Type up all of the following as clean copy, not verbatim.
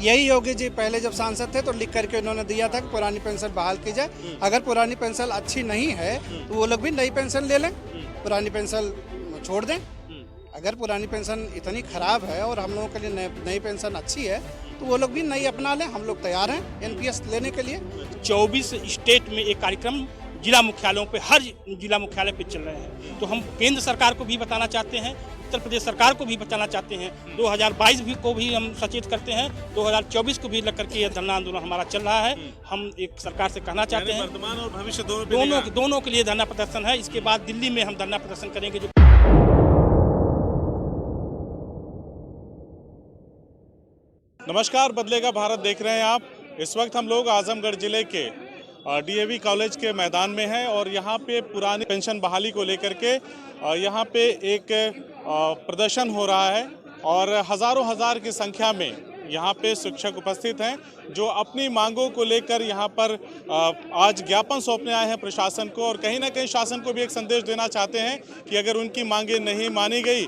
यही योगी जी पहले जब सांसद थे तो लिख करके उन्होंने दिया था कि पुरानी पेंशन बहाल की जाए। अगर पुरानी पेंशन अच्छी नहीं है तो वो लोग भी नई पेंशन ले लें, पुरानी पेंशन छोड़ दें। अगर पुरानी पेंशन इतनी खराब है और हम लोगों के लिए नई पेंशन अच्छी है तो वो लोग भी नई अपना लें। हम लोग तैयार हैं एनपीएस लेने के लिए। 24 स्टेट में एक कार्यक्रम जिला मुख्यालयों पे, हर जिला मुख्यालय पे चल रहे हैं। तो हम केंद्र सरकार को भी बताना चाहते हैं, उत्तर प्रदेश सरकार को भी बताना चाहते हैं। 2022 भी को भी हम सचेत करते हैं, 2024 को भी लेकर के यह धरना आंदोलन हमारा चल रहा है। हम एक सरकार से कहना चाहते हैं, वर्तमान और भविष्य दोनों के लिए धरना प्रदर्शन है। इसके बाद दिल्ली में हम धरना प्रदर्शन करेंगे। जो नमस्कार, बदलेगा भारत देख रहे हैं आप। इस वक्त हम लोग आजमगढ़ जिले के डीएवी कॉलेज के मैदान में हैं और यहाँ पे पुरानी पेंशन बहाली को लेकर के यहाँ पे एक प्रदर्शन हो रहा है और हज़ारों हजार की संख्या में यहाँ पे शिक्षक उपस्थित हैं जो अपनी मांगों को लेकर यहाँ पर आज ज्ञापन सौंपने आए हैं प्रशासन को। और कहीं ना कहीं शासन को भी एक संदेश देना चाहते हैं कि अगर उनकी मांगें नहीं मानी गई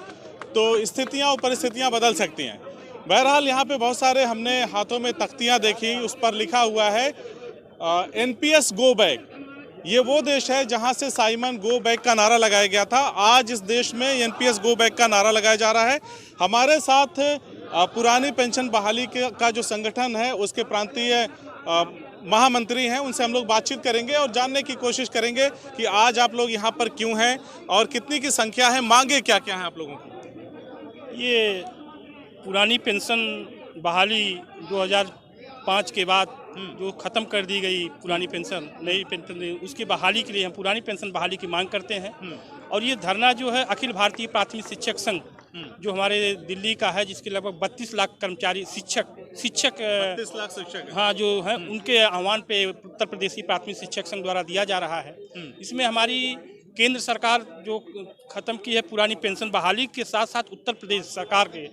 तो स्थितियाँ और परिस्थितियाँ बदल सकती हैं। बहरहाल यहाँ पे बहुत सारे हमने हाथों में तख्तियाँ देखी, उस पर लिखा हुआ है एनपीएस गो बैक। ये वो देश है जहाँ से साइमन गो बैक का नारा लगाया गया था। आज इस देश में एनपीएस गो बैक का नारा लगाया जा रहा है। हमारे साथ पुरानी पेंशन बहाली का जो संगठन है उसके प्रांतीय महामंत्री हैं, उनसे हम लोग बातचीत करेंगे और जानने की कोशिश करेंगे कि आज आप लोग यहाँ पर क्यों हैं और कितनी की संख्या है, मांगे क्या क्या हैं आप लोगों की। ये पुरानी पेंशन बहाली 2005 के बाद जो ख़त्म कर दी गई पुरानी पेंशन, नई पेंशन, उसकी बहाली के लिए हम पुरानी पेंशन बहाली की मांग करते हैं। और ये धरना जो है अखिल भारतीय प्राथमिक शिक्षक संघ जो हमारे दिल्ली का है, जिसके लगभग 32 लाख कर्मचारी शिक्षक 32 लाख शिक्षक हाँ जो है, उनके आह्वान पे उत्तर प्रदेशी प्राथमिक शिक्षक संघ द्वारा दिया जा रहा है। इसमें हमारी केंद्र सरकार जो ख़त्म की है पुरानी पेंशन बहाली के साथ साथ उत्तर प्रदेश सरकार के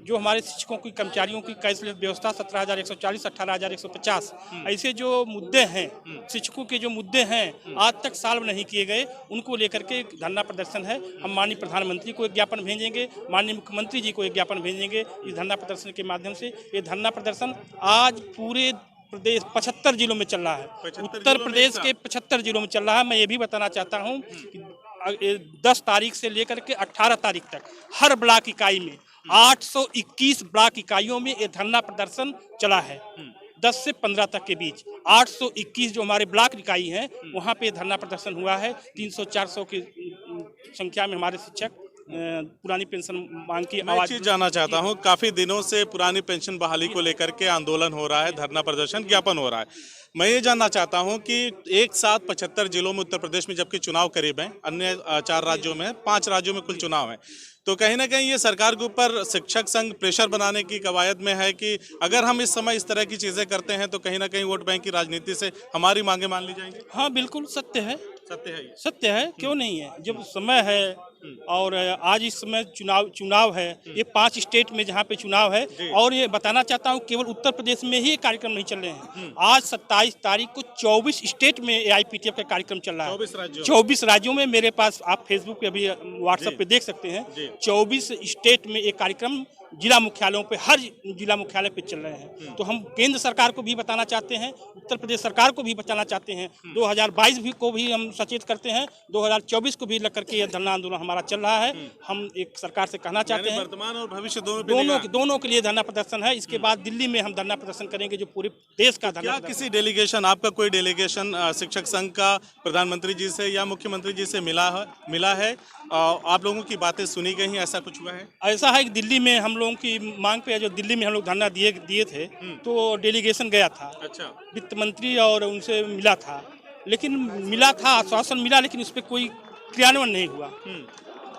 जो हमारे शिक्षकों की कर्मचारियों की कैशलेस व्यवस्था 17,140, 18,150 ऐसे जो मुद्दे हैं, शिक्षकों के जो मुद्दे हैं आज तक सॉल्व नहीं किए गए, उनको लेकर के धरना प्रदर्शन है। हम माननीय प्रधानमंत्री को एक ज्ञापन भेजेंगे, माननीय मुख्यमंत्री जी को एक ज्ञापन भेजेंगे इस धरना प्रदर्शन के माध्यम से। ये धरना प्रदर्शन आज पूरे प्रदेश 75 जिलों में चल रहा है। उत्तर प्रदेश के 75 जिलों में चल रहा है। मैं ये भी बताना चाहता हूँ कि 10 तारीख से लेकर के 18 तारीख तक हर ब्लॉक इकाई में 821 ब्लॉक इकाइयों में ये धरना प्रदर्शन चला है। 10 से 15 तक के बीच 821 जो हमारे ब्लॉक इकाई हैं वहाँ पे धरना प्रदर्शन हुआ है। 300-400 की संख्या में हमारे शिक्षक पुरानी पेंशन मांग की आवाज। चीज जानना चाहता हूँ, काफी दिनों से पुरानी पेंशन बहाली को लेकर के आंदोलन हो रहा है, धरना प्रदर्शन ज्ञापन हो रहा है। मैं ये जानना चाहता हूँ कि एक साथ 75 जिलों में उत्तर प्रदेश में, जबकि चुनाव करीब हैं, अन्य 4 राज्यों में, 5 राज्यों में कुल चुनाव है, तो कहीं ना कहीं ये सरकार के ऊपर शिक्षक संघ प्रेशर बनाने की कवायद में है कि अगर हम इस समय इस तरह की चीजें करते हैं तो कहीं ना कहीं वोट बैंक की राजनीति से हमारी मांगे मान ली जाएंगी। हाँ बिल्कुल सत्य है, सत्य है, क्यों नहीं है। जब समय है और आज इस समय चुनाव है, ये 5 स्टेट में जहाँ पे चुनाव है। और ये बताना चाहता हूँ केवल उत्तर प्रदेश में ही कार्यक्रम नहीं चल रहे हैं। आज 27 तारीख को 24 स्टेट में AIPTF का कार्यक्रम चल रहा है। 24 राज्यों में। मेरे पास आप फेसबुक पे अभी व्हाट्सएप पे देख सकते हैं। 24 स्टेट में एक कार्यक्रम जिला मुख्यालयों पे, हर जिला मुख्यालय पे चल रहे हैं। तो हम केंद्र सरकार को भी बताना चाहते हैं, उत्तर प्रदेश सरकार को भी बताना चाहते हैं। 2022 भी को भी हम सचेत करते हैं, 2024 को भी लेकर के यह धरना आंदोलन हमारा चल रहा है। हम एक सरकार से कहना चाहते हैं, वर्तमान और भविष्य दोनों के लिए धरना प्रदर्शन है। इसके बाद दिल्ली में हम धरना प्रदर्शन करेंगे जो पूरे देश का धरना। किसी डेलीगेशन, आपका कोई डेलीगेशन शिक्षक संघ का प्रधानमंत्री जी से या मुख्यमंत्री जी से मिला है? आप लोगों की बातें सुनी गई, ऐसा कुछ हुआ है? ऐसा है कि दिल्ली में हम लोगों की मांग पे, जो दिल्ली में हम लोग धरना दिए थे, तो डेलीगेशन गया था। अच्छा। वित्त मंत्री और उनसे मिला था, लेकिन मिला था, आश्वासन मिला, लेकिन उस पर कोई क्रियान्वयन नहीं हुआ।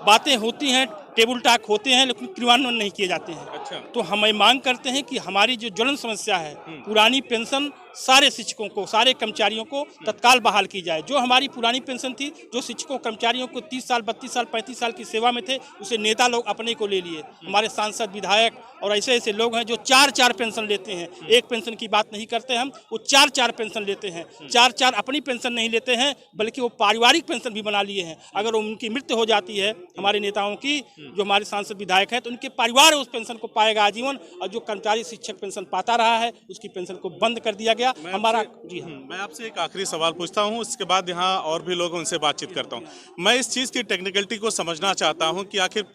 बातें होती हैं, टेबल टॉक होते हैं, लेकिन क्रियान्वयन नहीं किए जाते हैं। अच्छा। तो हम मांग करते हैं कि हमारी जो ज्वलन समस्या है, पुरानी पेंशन सारे शिक्षकों को, सारे कर्मचारियों को तत्काल बहाल की जाए। जो हमारी पुरानी पेंशन थी, जो शिक्षकों कर्मचारियों को 30 साल, 32 साल, 35 साल की सेवा में थे, उसे नेता लोग अपने को ले लिए। हमारे सांसद, विधायक और ऐसे ऐसे लोग हैं जो 4-4 पेंशन लेते हैं। एक पेंशन की बात नहीं करते हम, वो 4-4 पेंशन लेते हैं। 4-4 अपनी पेंशन नहीं लेते हैं, बल्कि वो पारिवारिक पेंशन भी बना लिए हैं। अगर उनकी मृत्यु हो जाती है हमारे नेताओं की, जो हमारे सांसद विधायक हैं, तो उनके परिवार उस पेंशन को पाएगा आजीवन। और जो कर्मचारी शिक्षक पेंशन पाता रहा है उसकी पेंशन को बंद कर दिया गया। हमारा जी हाँ, मैं आपसे एक आखिरी सवाल पूछता हूं, उसके बाद यहाँ और भी लोग उनसे बातचीत करता हूं। मैं इस चीज़ की टेक्निकलिटी को समझना चाहता हूं कि आखिर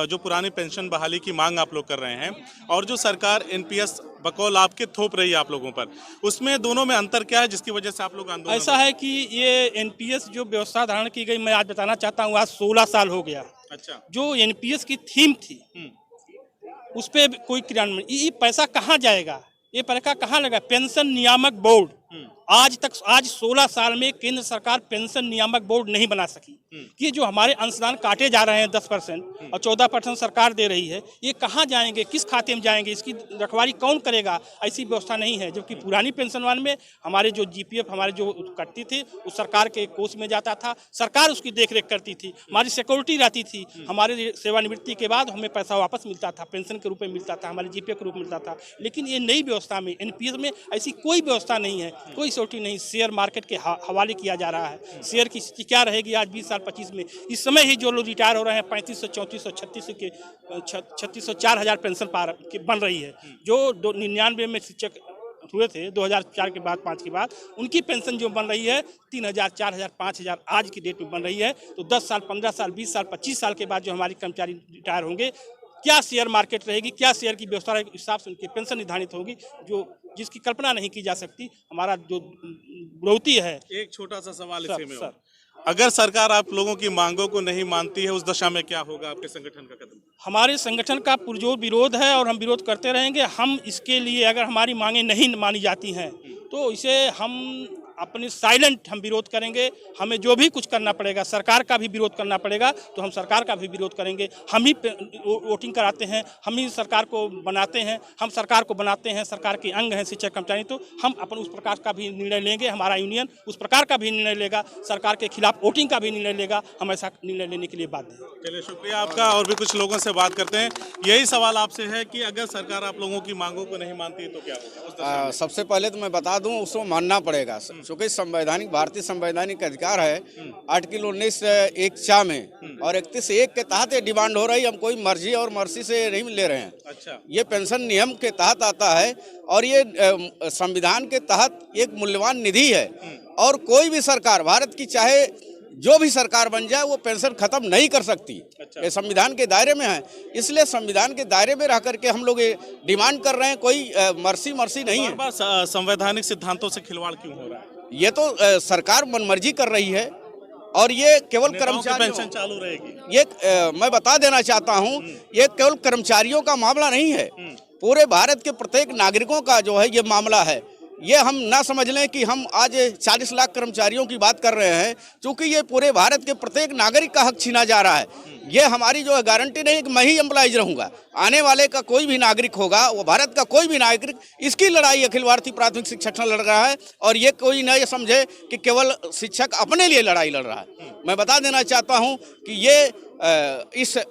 जो पुरानी पेंशन बहाली की मांग आप लोग कर रहे हैं और जो सरकार एनपीएस बकौल आपके थोप रही है आप लोगों पर, उसमें दोनों में अंतर क्या है जिसकी वजह से आप लोग आंदोलन? ऐसा है कि ये एनपीएस जो व्यवस्था धारण की गई, मैं आज बताना चाहता हूँ, आज 16 साल हो गया। अच्छा। जो एनपीएस की थीम थी उस पर कोई क्रियान्वयन, ये पैसा कहाँ जाएगा, ये पैसा कहाँ लगा? पेंशन नियामक बोर्ड आज 16 साल में केंद्र सरकार पेंशन नियामक बोर्ड नहीं बना सकी। कि जो हमारे अंशदान काटे जा रहे हैं 10% और 14% सरकार दे रही है, ये कहाँ जाएंगे, किस खाते में जाएंगे, इसकी रखवाली कौन करेगा? ऐसी व्यवस्था नहीं है। जबकि पुरानी पेंशन वाले में हमारे जो जीपीएफ हमारे जो कटती थी उस सरकार के कोष में जाता था, सरकार उसकी देखरेख करती थी, हमारी सिक्योरिटी रहती थी, हमारे सेवानिवृत्ति के बाद हमें पैसा वापस मिलता था, पेंशन के रूप में मिलता था, हमारे जीपीएफ के रूप में मिलता था। लेकिन ये नई व्यवस्था में एनपीएस में ऐसी कोई व्यवस्था नहीं है, कोई सिक्योरिटी नहीं। शेयर मार्केट के हवाले किया जा रहा है। शेयर की स्थिति क्या रहेगी आज 20 साल 25 में? इस समय ही जो लोग रिटायर हो रहे हैं 3500 3400 3600 के 3600 4000 पेंशन बन रही है। जो 99 में शिक्षक हुए थे 2004 के बाद 5 के बाद, उनकी पेंशन जो बन रही है 3000 4000 5000 आज की डेट में बन रही है। तो 10 साल 15 साल 20 साल 25 साल के बाद जो हमारे कर्मचारी रिटायर होंगे, क्या शेयर मार्केट रहेगी, क्या शेयर की व्यवस्था रहेगी, इस हिसाब से उनकी पेंशन निर्धारित होगी, जो जिसकी कल्पना नहीं की जा सकती। हमारा जो बढ़ोतरी है। एक छोटा सा सवाल इसी में हो, अगर सरकार आप लोगों की मांगों को नहीं मानती है, उस दशा में क्या होगा आपके संगठन का कदम? हमारे संगठन का पुरजोर विरोध है और हम विरोध करते रहेंगे। हम इसके लिए अगर हमारी मांगें नहीं मानी जाती हैं तो इसे हम अपने साइलेंट हम विरोध करेंगे। हमें जो भी कुछ करना पड़ेगा, सरकार का भी विरोध करना पड़ेगा तो हम सरकार का भी विरोध करेंगे। हम ही वोटिंग कराते हैं, हम ही सरकार को बनाते हैं, हम सरकार को बनाते हैं, सरकार के अंग हैं शिक्षक कर्मचारी, तो हम अपन उस प्रकार का भी निर्णय लेंगे। हमारा यूनियन उस प्रकार का भी निर्णय लेगा, सरकार के खिलाफ वोटिंग का भी निर्णय लेगा। हम ऐसा निर्णय लेने के लिए बाध्य हैं। चलिए, शुक्रिया आपका। और भी कुछ लोगों से बात करते हैं। यही सवाल आपसे है कि अगर सरकार आप लोगों की मांगों को नहीं मानती है तो क्या होगा? सबसे पहले तो मैं बता दूं, उसको मानना पड़ेगा, क्योंकि संवैधानिक भारतीय संवैधानिक अधिकार है। आर्टिकल 19(1) में और 31(1) के तहत ये डिमांड हो रही है। हम कोई मर्जी और मर्जी से नहीं ले रहे हैं। अच्छा। ये पेंशन नियम के तहत आता है और ये संविधान के तहत एक मूल्यवान निधि है। और कोई भी सरकार, भारत की चाहे जो भी सरकार बन जाए, वो पेंशन खत्म नहीं कर सकती। अच्छा। ये संविधान के दायरे में है, इसलिए संविधान के दायरे में रह करके हम लोग ये डिमांड कर रहे हैं। कोई मर्सी नहीं है। बार संवैधानिक सिद्धांतों से खिलवाड़ क्यों हो रहा है? ये तो सरकार मनमर्जी कर रही है और ये केवल कर्मचारी पेंशन चालू रहेगी। ये मैं बता देना चाहता हूँ, ये केवल कर्मचारियों का मामला नहीं है, पूरे भारत के प्रत्येक नागरिकों का जो है ये मामला है। ये हम ना समझ लें कि हम आज 40 लाख कर्मचारियों की बात कर रहे हैं, क्योंकि ये पूरे भारत के प्रत्येक नागरिक का हक छीना जा रहा है। ये हमारी जो है गारंटी नहीं कि मैं ही एम्प्लॉइज रहूंगा, आने वाले का कोई भी नागरिक होगा, वो भारत का कोई भी नागरिक, इसकी लड़ाई अखिल भारतीय प्राथमिक शिक्षक संघ लड़ रहा है। और ये कोई न ये समझे कि केवल शिक्षक अपने लिए लड़ाई लड़ रहा है। मैं बता देना चाहता हूँ कि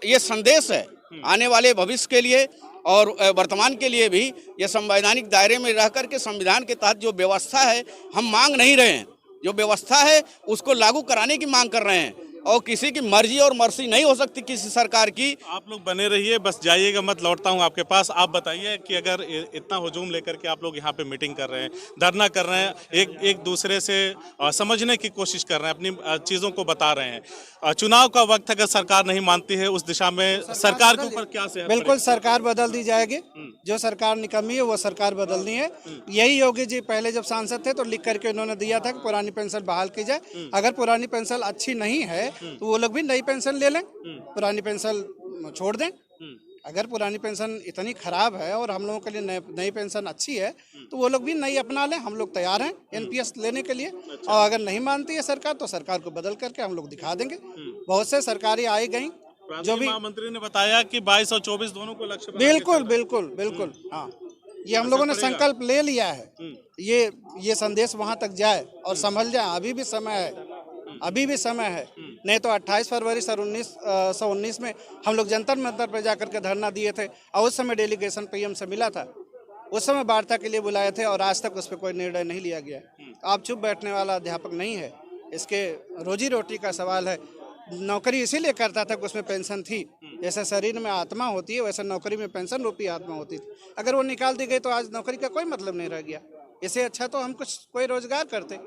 ये संदेश है आने वाले भविष्य के लिए और वर्तमान के लिए भी। ये संवैधानिक दायरे में रह करके संविधान के तहत जो व्यवस्था है हम मांग नहीं रहे हैं, जो व्यवस्था है उसको लागू कराने की मांग कर रहे हैं। और किसी की मर्जी और मर्जी नहीं हो सकती किसी सरकार की। आप लोग बने रहिए, बस जाइएगा मत, लौटता हूं आपके पास। आप बताइए कि अगर इतना हुजूम लेकर के आप लोग यहाँ पे मीटिंग कर रहे हैं, धरना कर रहे हैं, एक दूसरे से समझने की कोशिश कर रहे हैं, अपनी चीज़ों को बता रहे हैं, चुनाव का वक्त अगर सरकार नहीं मानती है, उस दिशा में सरकार के ऊपर क्या से? बिल्कुल सरकार बदल दी जाएगी। जो सरकार निकम्मी है वो सरकार बदलनी है। यही योगी जी पहले जब सांसद थे तो लिख करके उन्होंने दिया था कि पुरानी पेंशन बहाल की जाए। अगर पुरानी पेंशन अच्छी नहीं है तो वो लोग भी नई पेंशन ले लें, पुरानी पेंशन छोड़ दें। अगर पुरानी पेंशन इतनी खराब है और हम लोगों के लिए नई पेंशन अच्छी है तो वो लोग भी नई अपना लें। हम लोग तैयार हैं एनपीएस लेने के लिए। और अगर नहीं मानती है सरकार तो सरकार को बदल करके हम लोग दिखा देंगे। बहुत से सरकारें आई गई जो भी महामंत्री ने बताया कि 22 और 24 दोनों को लक्ष्य बना के बिल्कुल बिल्कुल बिल्कुल हाँ, ये हम लोगों ने संकल्प ले लिया है। ये संदेश वहाँ तक जाए और संभल जाए। अभी भी समय है, अभी भी समय है। नहीं तो 28 फरवरी 1919 में हम लोग जंतर मंतर पर जाकर के धरना दिए थे और उस समय डेलीगेशन पीएम से मिला था, उस समय वार्ता के लिए बुलाए थे और आज तक उस पर कोई निर्णय नहीं लिया गया। आप चुप बैठने वाला अध्यापक नहीं है। इसके रोजी रोटी का सवाल है। नौकरी इसीलिए करता था कि उसमें पेंशन थी। जैसे शरीर में आत्मा होती है वैसे नौकरी में पेंशन रूपी आत्मा होती थी। अगर वो निकाल दी गई तो आज नौकरी का कोई मतलब नहीं रह गया। इससे अच्छा तो हम कुछ कोई रोजगार करते।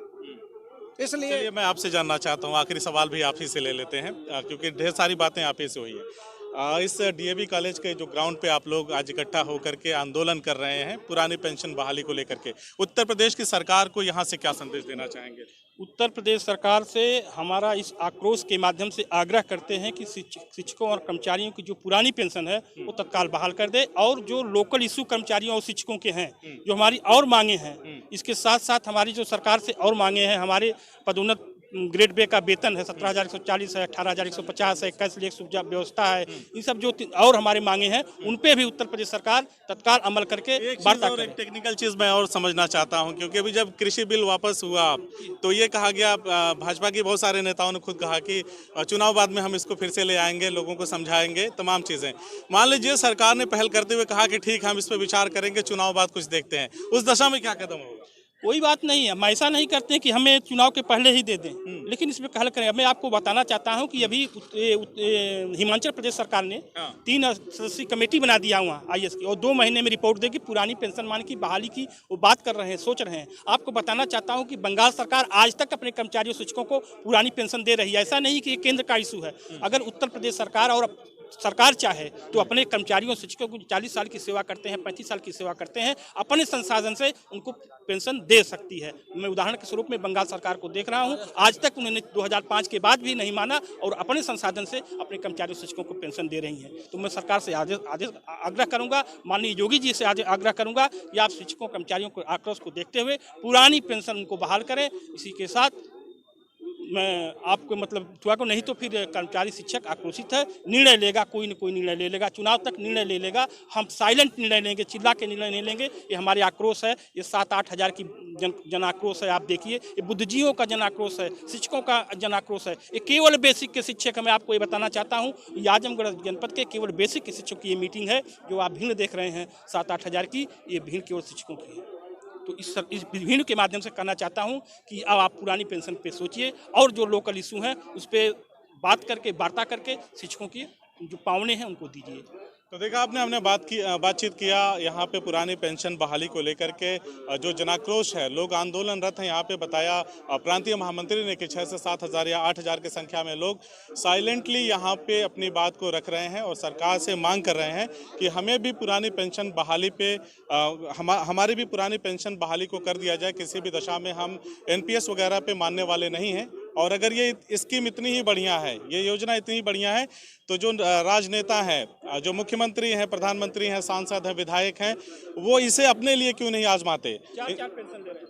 इसलिए चलिए मैं आपसे जानना चाहता हूँ, आखिरी सवाल भी आप ही से ले लेते हैं क्योंकि ढेर सारी बातें आप ही से हुई है। इस डीएवी कॉलेज के जो ग्राउंड पे आप लोग आज इकट्ठा होकर के आंदोलन कर रहे हैं पुरानी पेंशन बहाली को लेकर के, उत्तर प्रदेश की सरकार को यहाँ से क्या संदेश देना चाहेंगे? उत्तर प्रदेश सरकार से हमारा इस आक्रोश के माध्यम से आग्रह करते हैं कि शिक्षकों और कर्मचारियों की जो पुरानी पेंशन है वो तत्काल बहाल कर दे, और जो लोकल इशू कर्मचारियों और शिक्षकों के हैं जो हमारी और मांगे हैं, इसके साथ साथ हमारी जो सरकार से और मांगे हैं, हमारे पदोन्नत ग्रेड बे का वेतन है 17,140 है, 18,150 है, कैश व्यवस्था है, इन सब जो और हमारे मांगे हैं उन पे भी उत्तर प्रदेश सरकार तत्काल अमल करके वार्ता करे। एक टेक्निकल चीज़ मैं और समझना चाहता हूं, क्योंकि अभी जब कृषि बिल वापस हुआ तो ये कहा गया, भाजपा के बहुत सारे नेताओं ने खुद कहा कि चुनाव बाद में हम इसको फिर से ले आएंगे, लोगों को समझाएंगे, तमाम चीज़ें। मान लीजिए सरकार ने पहल करते हुए कहा कि ठीक हम इस पर विचार करेंगे, चुनाव बाद कुछ देखते हैं, उस दशा में क्या कदम होगा? कोई बात नहीं है, हम ऐसा नहीं करते कि हमें चुनाव के पहले ही दे दें, लेकिन इसमें कहल करें। मैं आपको बताना चाहता हूं कि अभी हिमाचल प्रदेश सरकार ने 3 सदस्यीय कमेटी बना दिया वहाँ IAS की, और 2 महीने में रिपोर्ट देगी। पुरानी पेंशन मान की बहाली की वो बात कर रहे हैं, सोच रहे हैं। आपको बताना चाहता हूँ कि बंगाल सरकार आज तक अपने कर्मचारियों शिक्षकों को पुरानी पेंशन दे रही है। ऐसा नहीं कि ये केंद्र का इशू है। अगर उत्तर प्रदेश सरकार और सरकार चाहे तो अपने कर्मचारियों शिक्षकों को 40 साल की सेवा करते हैं, 35 साल की सेवा करते हैं, अपने संसाधन से उनको पेंशन दे सकती है। मैं उदाहरण के स्वरूप में बंगाल सरकार को देख रहा हूं, आज तक उन्होंने 2005 के बाद भी नहीं माना और अपने संसाधन से अपने कर्मचारियों शिक्षकों को पेंशन दे रही हैं। तो मैं सरकार से आग्रह करूंगा, माननीय योगी जी से आग्रह करूंगा कि आप शिक्षकों कर्मचारियों को आक्रोश को देखते हुए पुरानी पेंशन उनको बहाल करें। इसी के साथ मैं आपको थोड़ा को नहीं तो फिर कर्मचारी शिक्षक आक्रोशित है, निर्णय लेगा, कोई न कोई निर्णय ले लेगा, चुनाव तक निर्णय ले लेगा। हम साइलेंट निर्णय लेंगे, चिल्ला के निर्णय नहीं लेंगे। ये हमारे आक्रोश है, ये 7-8 हज़ार की जन आक्रोश है। आप देखिए, ये बुद्धिजीवियों का जन आक्रोश है, शिक्षकों का जन आक्रोश है। ये केवल बेसिक के शिक्षक, मैं आपको ये बताना चाहता हूँ, ये आजमगढ़ जनपद के केवल बेसिक के शिक्षकों की ये मीटिंग है। जो आप भीड़ देख रहे हैं 7-8 हज़ार की, ये भीड़ केवल शिक्षकों की है। तो इस भीड़ के माध्यम से कहना चाहता हूं कि अब आप पुरानी पेंशन पे सोचिए, और जो लोकल इशू हैं उस पर बात करके, वार्ता करके शिक्षकों की जो पावने हैं उनको दीजिए। तो देखा आपने, हमने बातचीत किया यहाँ पे पुरानी पेंशन बहाली को लेकर के जो जनाक्रोश है, लोग आंदोलनरत हैं। यहाँ पे बताया प्रांतीय महामंत्री ने कि 6 से 7 हज़ार या 8 हज़ार की संख्या में लोग साइलेंटली यहाँ पे अपनी बात को रख रहे हैं और सरकार से मांग कर रहे हैं कि हमें भी पुरानी पेंशन बहाली पे हमारी भी पुरानी पेंशन बहाली को कर दिया जाए। किसी भी दशा में हम NPS वगैरह पे मानने वाले नहीं हैं, और अगर ये स्कीम इतनी ही बढ़िया है, ये योजना इतनी बढ़िया है, तो जो राजनेता हैं, जो मुख्यमंत्री हैं, प्रधानमंत्री हैं, सांसद हैं, विधायक हैं, वो इसे अपने लिए क्यों नहीं आजमाते?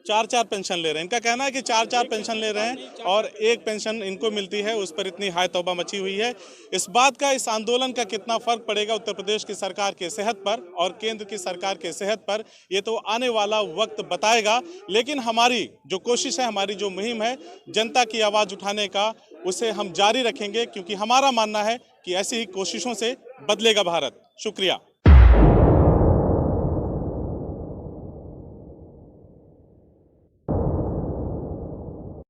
4-4 पेंशन ले रहे हैं। इनका कहना है कि 4-4 पेंशन ले रहे हैं और एक पेंशन इनको मिलती है, उस पर इतनी हाय तौबा मची हुई है। इस बात का, इस आंदोलन का कितना फर्क पड़ेगा उत्तर प्रदेश की सरकार के सेहत पर और केंद्र की सरकार के सेहत पर, ये तो आने वाला वक्त बताएगा। लेकिन हमारी जो कोशिश है, हमारी जो मुहिम है जनता की आवाज़ उठाने का, उसे हम जारी रखेंगे, क्योंकि हमारा मानना है कि ऐसी ही कोशिशों से बदलेगा भारत। शुक्रिया।